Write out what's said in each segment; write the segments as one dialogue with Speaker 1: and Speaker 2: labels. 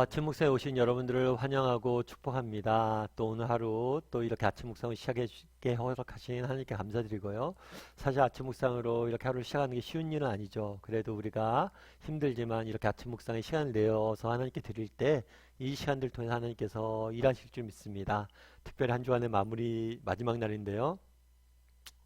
Speaker 1: 아침 묵상에 오신 여러분들을 환영하고 축복합니다. 또 오늘 하루 또 이렇게 아침 묵상을 시작하게 허락하신 하나님께 감사드리고요. 사실 아침 묵상으로 이렇게 하루를 시작하는 게 쉬운 일은 아니죠. 그래도 우리가 힘들지만 이렇게 아침 묵상에 시간을 내어서 하나님께 드릴 때 이 시간들 통해 하나님께서 일하실 줄 믿습니다. 특별히 한 주간의 마무리 마지막 날인데요.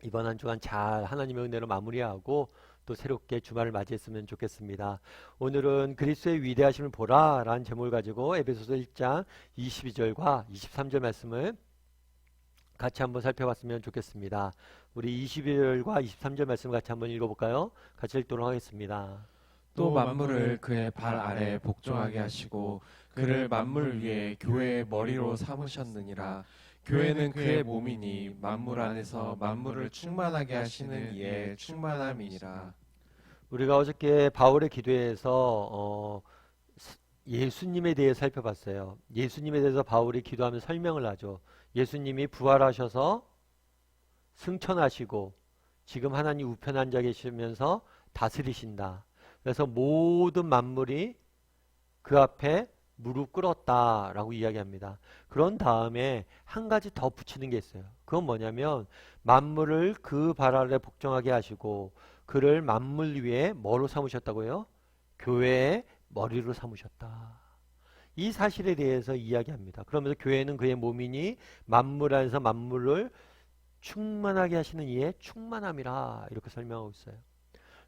Speaker 1: 이번 한 주간 잘 하나님의 은혜로 마무리하고 또 새롭게 주말을 맞이했으면 좋겠습니다. 오늘은 그리스도의 위대하심을 보라 라는 제목을 가지고 에베소서 1장 22절과 23절 말씀을 같이 한번 살펴봤으면 좋겠습니다. 우리 22절과 23절 말씀을 같이 한번 읽어볼까요? 같이 읽도록 하겠습니다.
Speaker 2: 또 만물을 그의 발 아래 복종하게 하시고 그를 만물 위에 교회의 머리로 삼으셨느니라. 교회는 그의 몸이니 만물 안에서 만물을 충만하게 하시는 이의 충만함이니라.
Speaker 1: 우리가 어저께 바울의 기도에서 예수님에 대해 살펴봤어요. 예수님에 대해서 바울이 기도하며 설명을 하죠. 예수님이 부활하셔서 승천하시고 지금 하나님 우편에 앉아 계시면서 다스리신다. 그래서 모든 만물이 그 앞에 무릎 꿇었다라고 이야기합니다. 그런 다음에 한 가지 더 붙이는 게 있어요. 그건 뭐냐면 만물을 그 발 아래 복종하게 하시고 그를 만물 위에 뭐로 삼으셨다고요? 교회의 머리로 삼으셨다. 이 사실에 대해서 이야기합니다. 그러면서 교회는 그의 몸이니 만물 안에서 만물을 충만하게 하시는 이의 충만함이라 이렇게 설명하고 있어요.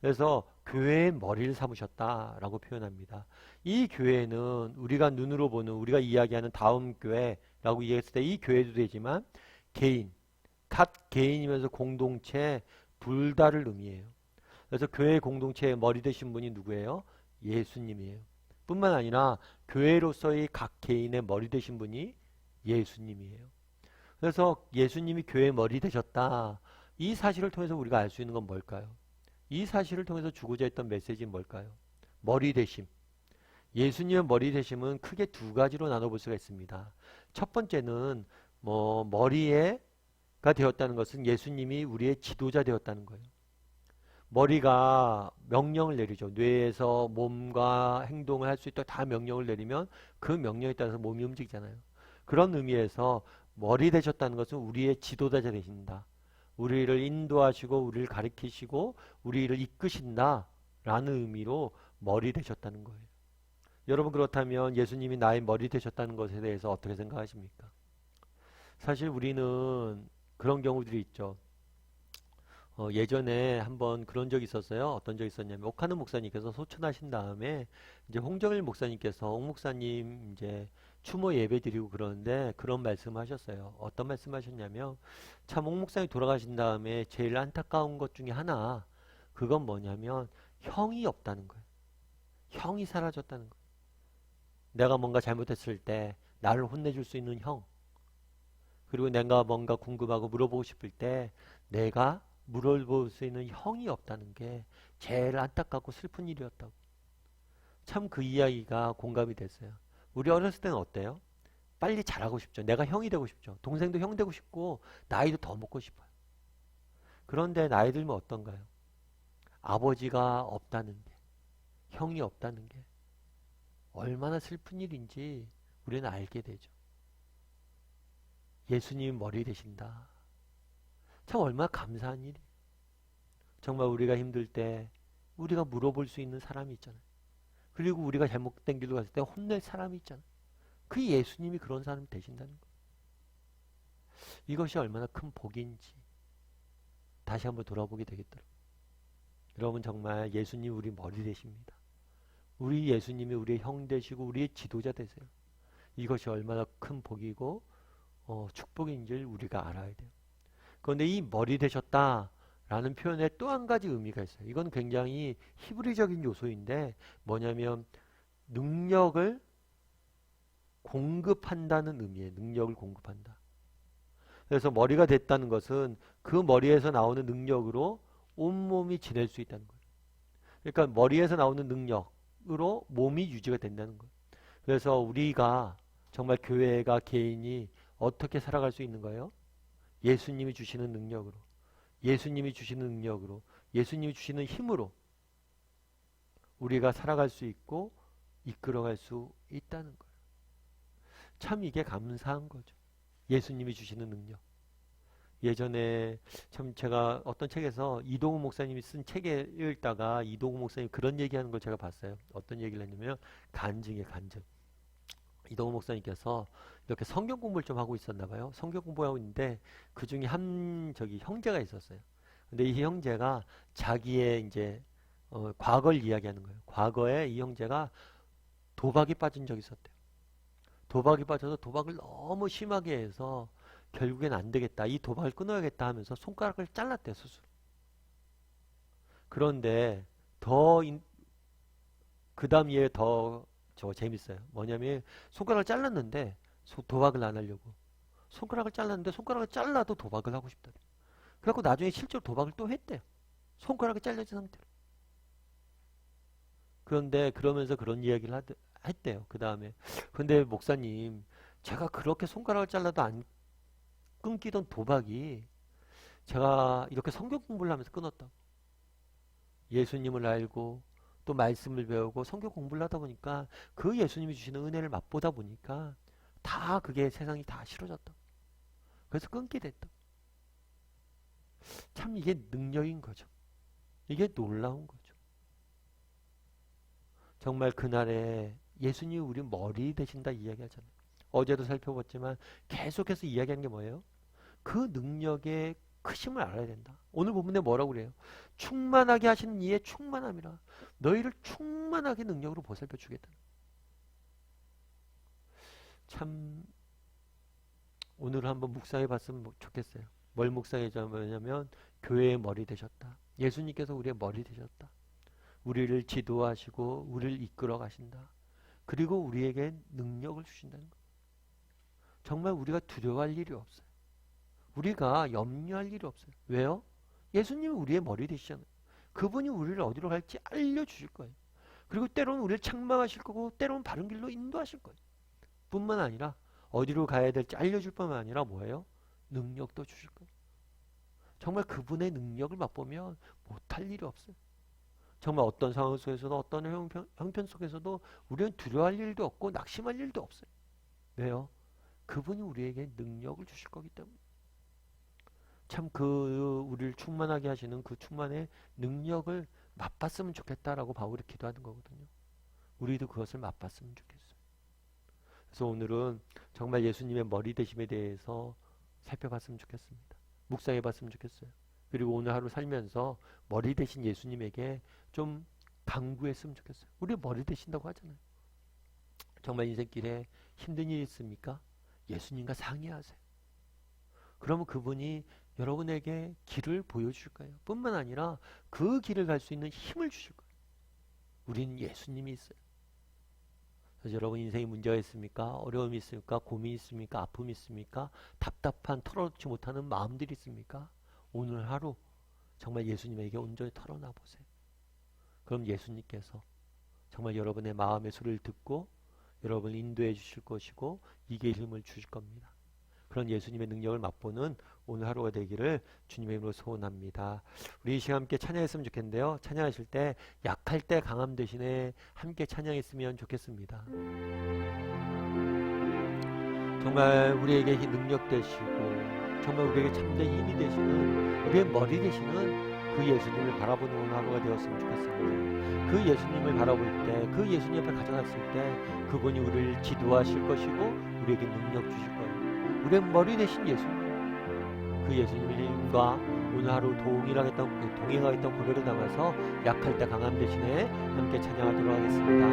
Speaker 1: 그래서 교회의 머리를 삼으셨다라고 표현합니다. 이 교회는 우리가 눈으로 보는 우리가 이야기하는 다음 교회라고 이야기했을 때 이 교회도 되지만 개인, 각 개인이면서 공동체 둘 다를 의미해요. 그래서 교회 공동체의 머리 되신 분이 누구예요? 예수님이에요. 뿐만 아니라 교회로서의 각 개인의 머리 되신 분이 예수님이에요. 그래서 예수님이 교회의 머리 되셨다. 이 사실을 통해서 우리가 알 수 있는 건 뭘까요? 이 사실을 통해서 주고자 했던 메시지는 뭘까요? 머리 되심. 예수님의 머리 되심은 크게 두 가지로 나눠볼 수가 있습니다. 첫 번째는 머리가 되었다는 것은 예수님이 우리의 지도자 되었다는 거예요. 머리가 명령을 내리죠. 뇌에서 몸과 행동을 할 수 있도록 다 명령을 내리면 그 명령에 따라서 몸이 움직이잖아요. 그런 의미에서 머리 되셨다는 것은 우리의 지도자 되신다. 우리를 인도하시고 우리를 가리키시고 우리를 이끄신다 라는 의미로 머리 되셨다는 거예요. 여러분 그렇다면 예수님이 나의 머리 되셨다는 것에 대해서 어떻게 생각하십니까? 사실 우리는 그런 경우들이 있죠. 예전에 한번 그런 적이 있었어요. 어떤 적이 있었냐면 옥하는 목사님께서 소천하신 다음에 이제 홍정일 목사님께서 옥 목사님 이제 추모 예배 드리고 그러는데 그런 말씀하셨어요. 어떤 말씀하셨냐면 참 옥 목사님이 돌아가신 다음에 제일 안타까운 것 중에 하나 그건 뭐냐면 형이 없다는 거예요. 형이 사라졌다는 거예요. 내가 뭔가 잘못했을 때 나를 혼내줄 수 있는 형, 그리고 내가 뭔가 궁금하고 물어보고 싶을 때 내가 물어볼 수 있는 형이 없다는 게 제일 안타깝고 슬픈 일이었다고. 참 그 이야기가 공감이 됐어요. 우리 어렸을 때는 어때요? 빨리 자라고 싶죠. 내가 형이 되고 싶죠. 동생도 형 되고 싶고 나이도 더 먹고 싶어요. 그런데 나이 들면 어떤가요? 아버지가 없다는 게, 형이 없다는 게 얼마나 슬픈 일인지 우리는 알게 되죠. 예수님 머리 되신다. 참 얼마나 감사한 일이에요. 정말 우리가 힘들 때 우리가 물어볼 수 있는 사람이 있잖아요. 그리고 우리가 잘못된 길로 갔을 때 혼낼 사람이 있잖아요. 그 예수님이 그런 사람이 되신다는 거예요. 이것이 얼마나 큰 복인지 다시 한번 돌아보게 되겠더라고요. 여러분 정말 예수님 우리 머리 되십니다. 우리 예수님이 우리의 형 되시고 우리의 지도자 되세요. 이것이 얼마나 큰 복이고 축복인지를 우리가 알아야 돼요. 그런데 이 머리 되셨다 라는 표현에 또 한 가지 의미가 있어요. 이건 굉장히 히브리적인 요소인데 뭐냐면 능력을 공급한다는 의미예요. 능력을 공급한다. 그래서 머리가 됐다는 것은 그 머리에서 나오는 능력으로 온몸이 지낼 수 있다는 거예요. 그러니까 머리에서 나오는 능력으로 몸이 유지가 된다는 거예요. 그래서 우리가 정말 교회가 개인이 어떻게 살아갈 수 있는 거예요? 예수님이 주시는 능력으로, 예수님이 주시는 능력으로, 예수님이 주시는 힘으로 우리가 살아갈 수 있고 이끌어갈 수 있다는 거예요. 참 이게 감사한 거죠. 예수님이 주시는 능력. 예전에 참 제가 어떤 책에서 이동우 목사님이 쓴 책을 읽다가 이동우 목사님 그런 얘기하는 걸 제가 봤어요. 어떤 얘기를 했냐면 간증이에요, 간증. 이동우 목사님께서 이렇게 성경 공부를 좀 하고 있었나 봐요. 성경 공부하고 있는데 그 중에 한 형제가 있었어요. 근데 이 형제가 자기의 이제 과거를 이야기하는 거예요. 과거에 이 형제가 도박에 빠진 적이 있었대요. 도박에 빠져서 도박을 너무 심하게 해서 결국엔 안 되겠다. 이 도박을 끊어야겠다 하면서 손가락을 잘랐대요, 스스로. 그런데 그 다음 이에 더 재밌어요. 뭐냐면 손가락을 잘랐는데 도박을 안 하려고. 손가락을 잘랐는데 손가락을 잘라도 도박을 하고 싶다. 그래갖고 나중에 실제로 도박을 또 했대요. 손가락이 잘려진 상태로. 그런데 그러면서 그런 이야기를 했대요. 그 다음에 근데 목사님, 제가 그렇게 손가락을 잘라도 안 끊기던 도박이 제가 이렇게 성경 공부를 하면서 끊었다고. 예수님을 알고 또 말씀을 배우고 성경 공부를 하다 보니까 그 예수님이 주시는 은혜를 맛보다 보니까 다 그게 세상이 다 싫어졌다고. 그래서 끊게 됐다고. 참 이게 능력인 거죠. 이게 놀라운 거죠. 정말 그날에 예수님이 우리 머리 되신다 이야기하잖아요. 어제도 살펴봤지만 계속해서 이야기하는 게 뭐예요? 그 능력의 크심을 알아야 된다. 오늘 본문에 뭐라고 그래요? 충만하게 하시는 이의 충만함이라. 너희를 충만하게 능력으로 보살펴 주겠다. 참 오늘 한번 묵상해 봤으면 좋겠어요. 뭘 묵상해 자냐면 교회의 머리 되셨다. 예수님께서 우리의 머리 되셨다. 우리를 지도하시고 우리를 이끌어 가신다. 그리고 우리에게 능력을 주신다는 것. 정말 우리가 두려워할 일이 없어요. 우리가 염려할 일이 없어요. 왜요? 예수님이 우리의 머리 되시잖아요. 그분이 우리를 어디로 갈지 알려주실 거예요. 그리고 때로는 우리를 책망하실 거고 때로는 바른 길로 인도하실 거예요. 뿐만 아니라 어디로 가야 될지 알려줄 뿐만 아니라 뭐예요? 능력도 주실 거예요. 정말 그분의 능력을 맛보면 못할 일이 없어요. 정말 어떤 상황 속에서도 어떤 형편 속에서도 우리는 두려워할 일도 없고 낙심할 일도 없어요. 왜요? 그분이 우리에게 능력을 주실 거기 때문에. 참 우리를 충만하게 하시는 그 충만의 능력을 맛봤으면 좋겠다라고 바울이 기도하는 거거든요. 우리도 그것을 맛봤으면 좋겠어요. 그래서 오늘은 정말 예수님의 머리 되심에 대해서 살펴봤으면 좋겠습니다. 묵상해봤으면 좋겠어요. 그리고 오늘 하루 살면서 머리 되신 예수님에게 좀 간구했으면 좋겠어요. 우리 머리 되신다고 하잖아요. 정말 인생길에 힘든 일이 있습니까? 예수님과 상의하세요. 그러면 그분이 여러분에게 길을 보여줄 거예요. 뿐만 아니라 그 길을 갈 수 있는 힘을 주실 거예요. 우리는 예수님이 있어요. 그래서 여러분 인생에 문제가 있습니까? 어려움이 있습니까? 고민이 있습니까? 아픔이 있습니까? 답답한 털어놓지 못하는 마음들이 있습니까? 오늘 하루 정말 예수님에게 온전히 털어놔 보세요. 그럼 예수님께서 정말 여러분의 마음의 소리를 듣고 여러분을 인도해 주실 것이고 이게 힘을 주실 겁니다. 그런 예수님의 능력을 맛보는 오늘 하루가 되기를 주님의 이름으로 소원합니다. 우리 이 시간 함께 찬양했으면 좋겠는데요. 찬양하실 때 약할 때 강함 대신에 함께 찬양했으면 좋겠습니다. 정말 우리에게 능력 되시고 정말 우리에게 참된 힘이 되시는 우리의 머리 되시는 그 예수님을 바라보는 오늘 하루가 되었으면 좋겠습니다. 그 예수님을 바라볼 때 그 예수님 앞에 가져갔을 때 그분이 우리를 지도하실 것이고 우리에게 능력 주실 거예요. 우리의 머리 되신 예수님, 그 예수님과 오늘 하루 동행하겠다는 고백을 담아서 약할 때 강함 대신에 함께 찬양하도록 하겠습니다.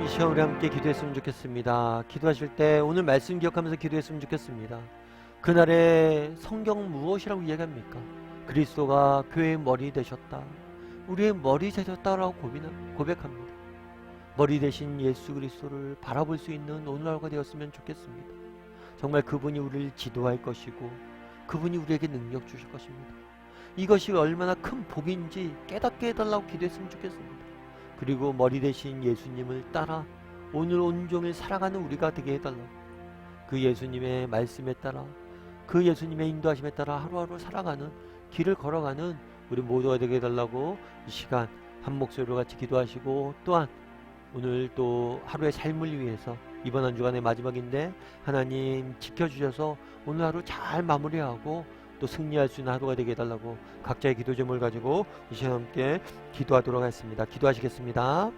Speaker 1: 이 시간 우리 함께 기도했으면 좋겠습니다. 기도하실 때 오늘 말씀 기억하면서 기도했으면 좋겠습니다. 그날의 성경 무엇이라고 이야기합니까? 그리스도가 교회의 머리 되셨다. 우리의 머리 되셨다라고 고백합니다. 머리 대신 예수 그리스도를 바라볼 수 있는 오늘 하루가 되었으면 좋겠습니다. 정말 그분이 우리를 지도할 것이고 그분이 우리에게 능력 주실 것입니다. 이것이 얼마나 큰 복인지 깨닫게 해달라고 기도했으면 좋겠습니다. 그리고 머리 대신 예수님을 따라 오늘 온종일 살아가는 우리가 되게 해달라고, 그 예수님의 말씀에 따라 그 예수님의 인도하심에 따라 하루하루 살아가는 길을 걸어가는 우리 모두가 되게 해달라고 이 시간 한 목소리로 같이 기도하시고, 또한 오늘 또 하루의 삶을 위해서 이번 한 주간의 마지막인데 하나님 지켜주셔서 오늘 하루 잘 마무리하고 또 승리할 수 있는 하루가 되게 해달라고 각자의 기도 제목을 가지고 이 시간 함께 기도하도록 하겠습니다. 기도하시겠습니다.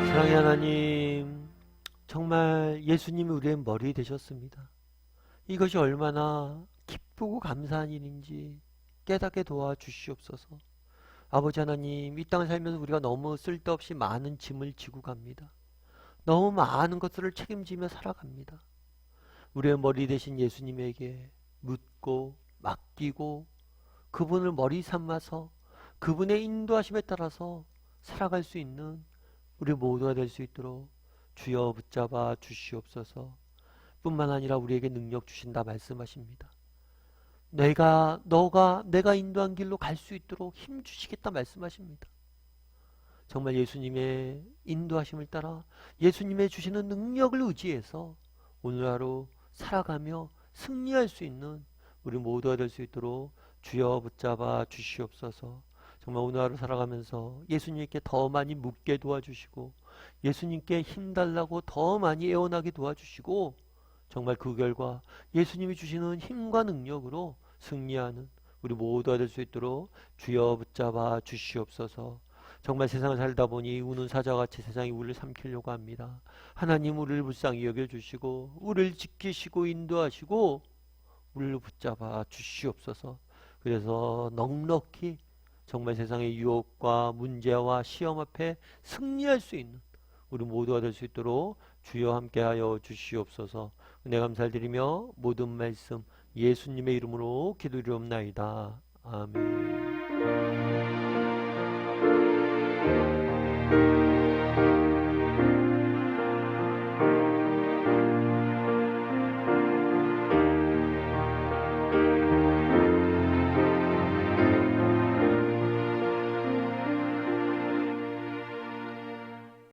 Speaker 1: 사랑의 하나님, 정말 예수님이 우리의 머리 되셨습니다. 이것이 얼마나 기쁘고 감사한 일인지 깨닫게 도와주시옵소서. 아버지 하나님, 이 땅을 살면서 우리가 너무 쓸데없이 많은 짐을 지고 갑니다. 너무 많은 것들을 책임지며 살아갑니다. 우리의 머리 되신 예수님에게 묻고 맡기고 그분을 머리 삼아서 그분의 인도하심에 따라서 살아갈 수 있는 우리 모두가 될 수 있도록 주여 붙잡아 주시옵소서. 뿐만 아니라 우리에게 능력 주신다 말씀하십니다. 내가 인도한 길로 갈 수 있도록 힘 주시겠다 말씀하십니다. 정말 예수님의 인도하심을 따라 예수님의 주시는 능력을 의지해서 오늘 하루 살아가며 승리할 수 있는 우리 모두가 될 수 있도록 주여 붙잡아 주시옵소서. 정말 오늘 하루 살아가면서 예수님께 더 많이 묻게 도와주시고 예수님께 힘달라고 더 많이 애원하게 도와주시고, 정말 그 결과 예수님이 주시는 힘과 능력으로 승리하는 우리 모두가 될 수 있도록 주여 붙잡아 주시옵소서. 정말 세상을 살다 보니 우는 사자같이 세상이 우리를 삼키려고 합니다. 하나님, 우리를 불쌍히 여겨주시고 우리를 지키시고 인도하시고 우리를 붙잡아 주시옵소서. 그래서 넉넉히 정말 세상의 유혹과 문제와 시험 앞에 승리할 수 있는 우리 모두가 될 수 있도록 주여 함께하여 주시옵소서. 은혜 감사를 드리며 모든 말씀 예수님의 이름으로 기도드리옵나이다. 아멘.